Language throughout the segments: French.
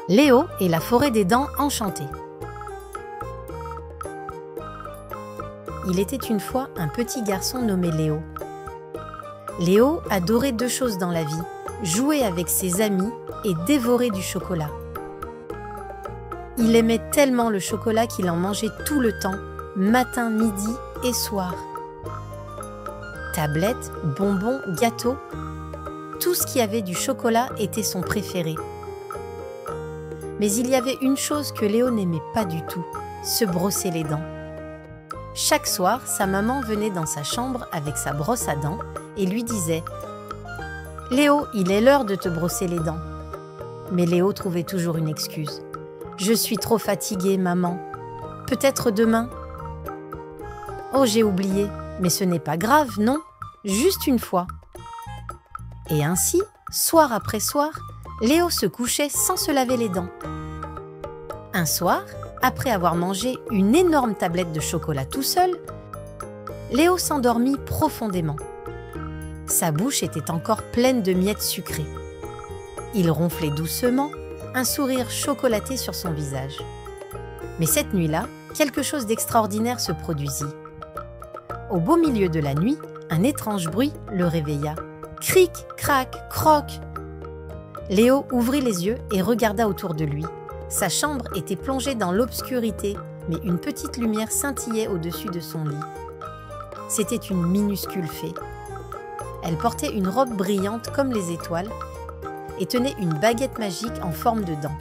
Léo et la forêt des dents enchantée. Il était une fois un petit garçon nommé Léo. Léo adorait deux choses dans la vie, jouer avec ses amis et dévorer du chocolat. Il aimait tellement le chocolat qu'il en mangeait tout le temps, matin, midi et soir. Tablettes, bonbons, gâteaux, tout ce qui avait du chocolat était son préféré. Mais il y avait une chose que Léo n'aimait pas du tout, se brosser les dents. Chaque soir, sa maman venait dans sa chambre avec sa brosse à dents et lui disait « Léo, il est l'heure de te brosser les dents. » Mais Léo trouvait toujours une excuse. « Je suis trop fatigué, maman. Peut-être demain. »« Oh, j'ai oublié. Mais ce n'est pas grave, non? Juste une fois. » Et ainsi, soir après soir, Léo se couchait sans se laver les dents. Un soir, après avoir mangé une énorme tablette de chocolat tout seul, Léo s'endormit profondément. Sa bouche était encore pleine de miettes sucrées. Il ronflait doucement, un sourire chocolaté sur son visage. Mais cette nuit-là, quelque chose d'extraordinaire se produisit. Au beau milieu de la nuit, un étrange bruit le réveilla. Cric, crac, croc. Léo ouvrit les yeux et regarda autour de lui. Sa chambre était plongée dans l'obscurité, mais une petite lumière scintillait au-dessus de son lit. C'était une minuscule fée. Elle portait une robe brillante comme les étoiles et tenait une baguette magique en forme de dent.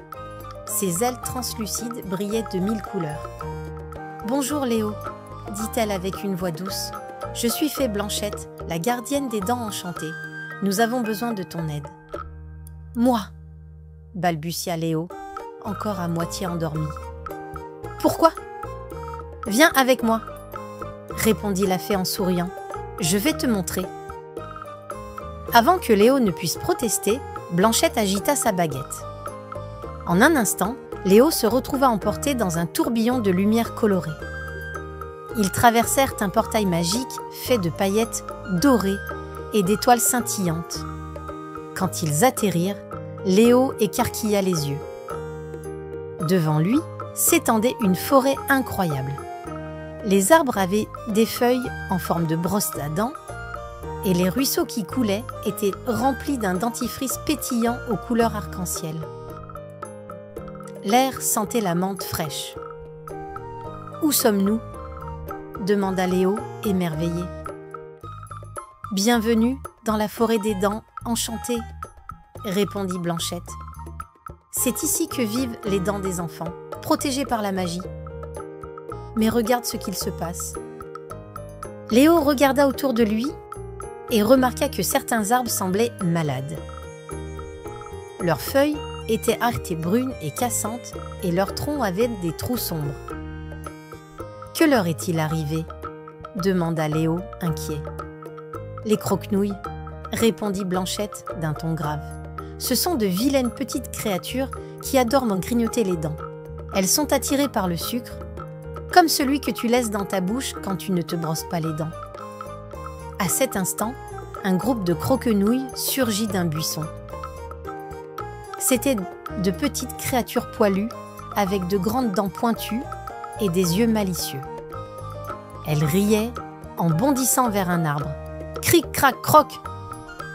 Ses ailes translucides brillaient de 1000 couleurs. « Bonjour Léo », dit-elle avec une voix douce. « Je suis fée Blanchette, la gardienne des dents enchantées. Nous avons besoin de ton aide. »« Moi !» balbutia Léo, encore à moitié endormi. « Pourquoi ? Viens avec moi !» répondit la fée en souriant. « Je vais te montrer. » Avant que Léo ne puisse protester, Blanchette agita sa baguette. En un instant, Léo se retrouva emporté dans un tourbillon de lumière colorée. Ils traversèrent un portail magique fait de paillettes dorées et d'étoiles scintillantes. Quand ils atterrirent, Léo écarquilla les yeux. Devant lui s'étendait une forêt incroyable. Les arbres avaient des feuilles en forme de brosse à dents et les ruisseaux qui coulaient étaient remplis d'un dentifrice pétillant aux couleurs arc-en-ciel. L'air sentait la menthe fraîche. « Où sommes-nous » demanda Léo, émerveillé. « Bienvenue dans la forêt des dents enchantée » répondit Blanchette. « C'est ici que vivent les dents des enfants, protégés par la magie. Mais regarde ce qu'il se passe. » Léo regarda autour de lui et remarqua que certains arbres semblaient malades. Leurs feuilles étaient arrêtées brunes et cassantes et leurs troncs avaient des trous sombres. « Que leur est-il arrivé ?» demanda Léo, inquiet. « Les croquenouilles » répondit Blanchette d'un ton grave. « Ce sont de vilaines petites créatures qui adorent m'en grignoter les dents. Elles sont attirées par le sucre, comme celui que tu laisses dans ta bouche quand tu ne te brosses pas les dents. » À cet instant, un groupe de croquenouilles surgit d'un buisson. C'étaient de petites créatures poilues avec de grandes dents pointues et des yeux malicieux. Elles riaient en bondissant vers un arbre. Cric, crac, croc!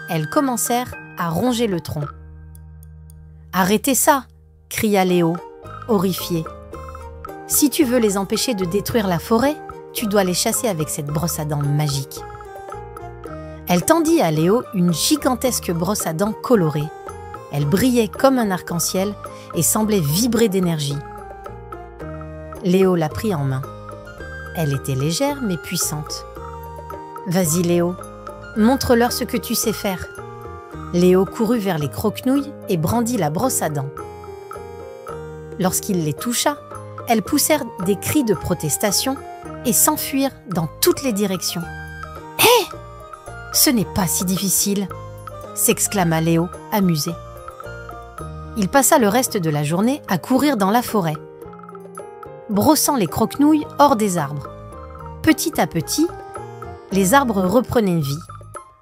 Elles commencèrent à ronger le tronc. « Arrêtez ça !» cria Léo, horrifié. « Si tu veux les empêcher de détruire la forêt, tu dois les chasser avec cette brosse à dents magique. » Elle tendit à Léo une gigantesque brosse à dents colorée. Elle brillait comme un arc-en-ciel et semblait vibrer d'énergie. Léo la prit en main. Elle était légère mais puissante. « Vas-y Léo, montre-leur ce que tu sais faire. » Léo courut vers les croquenouilles et brandit la brosse à dents. Lorsqu'il les toucha, elles poussèrent des cris de protestation et s'enfuirent dans toutes les directions. « Hé ! Ce n'est pas si difficile !» s'exclama Léo, amusé. Il passa le reste de la journée à courir dans la forêt, brossant les croquenouilles hors des arbres. Petit à petit, les arbres reprenaient vie.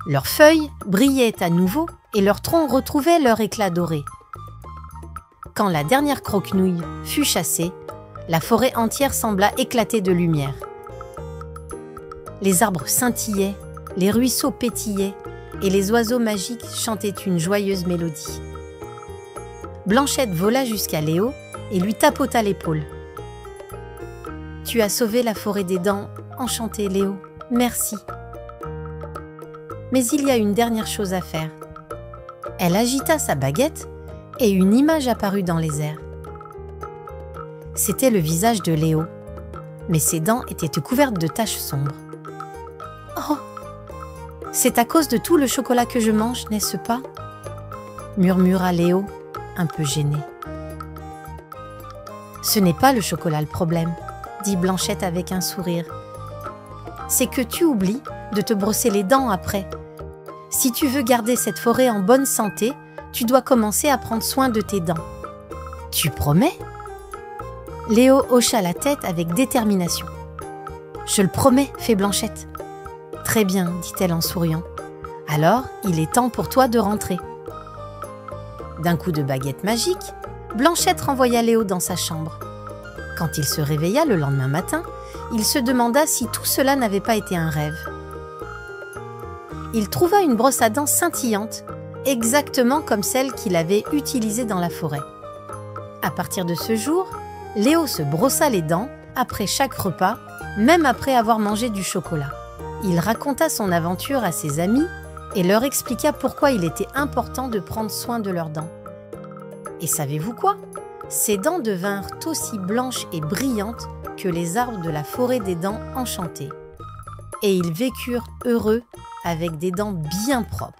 Leurs feuilles brillaient à nouveau et leurs troncs retrouvaient leur éclat doré. Quand la dernière croquenouille fut chassée, la forêt entière sembla éclater de lumière. Les arbres scintillaient, les ruisseaux pétillaient et les oiseaux magiques chantaient une joyeuse mélodie. Blanchette vola jusqu'à Léo et lui tapota l'épaule. « Tu as sauvé la forêt des dents, enchanté Léo, merci. » Mais il y a une dernière chose à faire. Elle agita sa baguette et une image apparut dans les airs. C'était le visage de Léo, mais ses dents étaient couvertes de taches sombres. « Oh, c'est à cause de tout le chocolat que je mange, n'est-ce pas ?» murmura Léo, un peu gêné. « Ce n'est pas le chocolat le problème, » dit Blanchette avec un sourire. « C'est que tu oublies de te brosser les dents après. Si tu veux garder cette forêt en bonne santé, tu dois commencer à prendre soin de tes dents. Tu promets ?» Léo hocha la tête avec détermination. « Je le promets, fait Blanchette. »« Très bien, dit-elle en souriant. Alors, il est temps pour toi de rentrer. » D'un coup de baguette magique, Blanchette renvoya Léo dans sa chambre. Quand il se réveilla le lendemain matin, il se demanda si tout cela n'avait pas été un rêve. Il trouva une brosse à dents scintillante, exactement comme celle qu'il avait utilisée dans la forêt. À partir de ce jour, Léo se brossa les dents après chaque repas, même après avoir mangé du chocolat. Il raconta son aventure à ses amis et leur expliqua pourquoi il était important de prendre soin de leurs dents. Et savez-vous quoi? Ses dents devinrent aussi blanches et brillantes que les arbres de la forêt des dents enchantées. Et ils vécurent heureux avec des dents bien propres.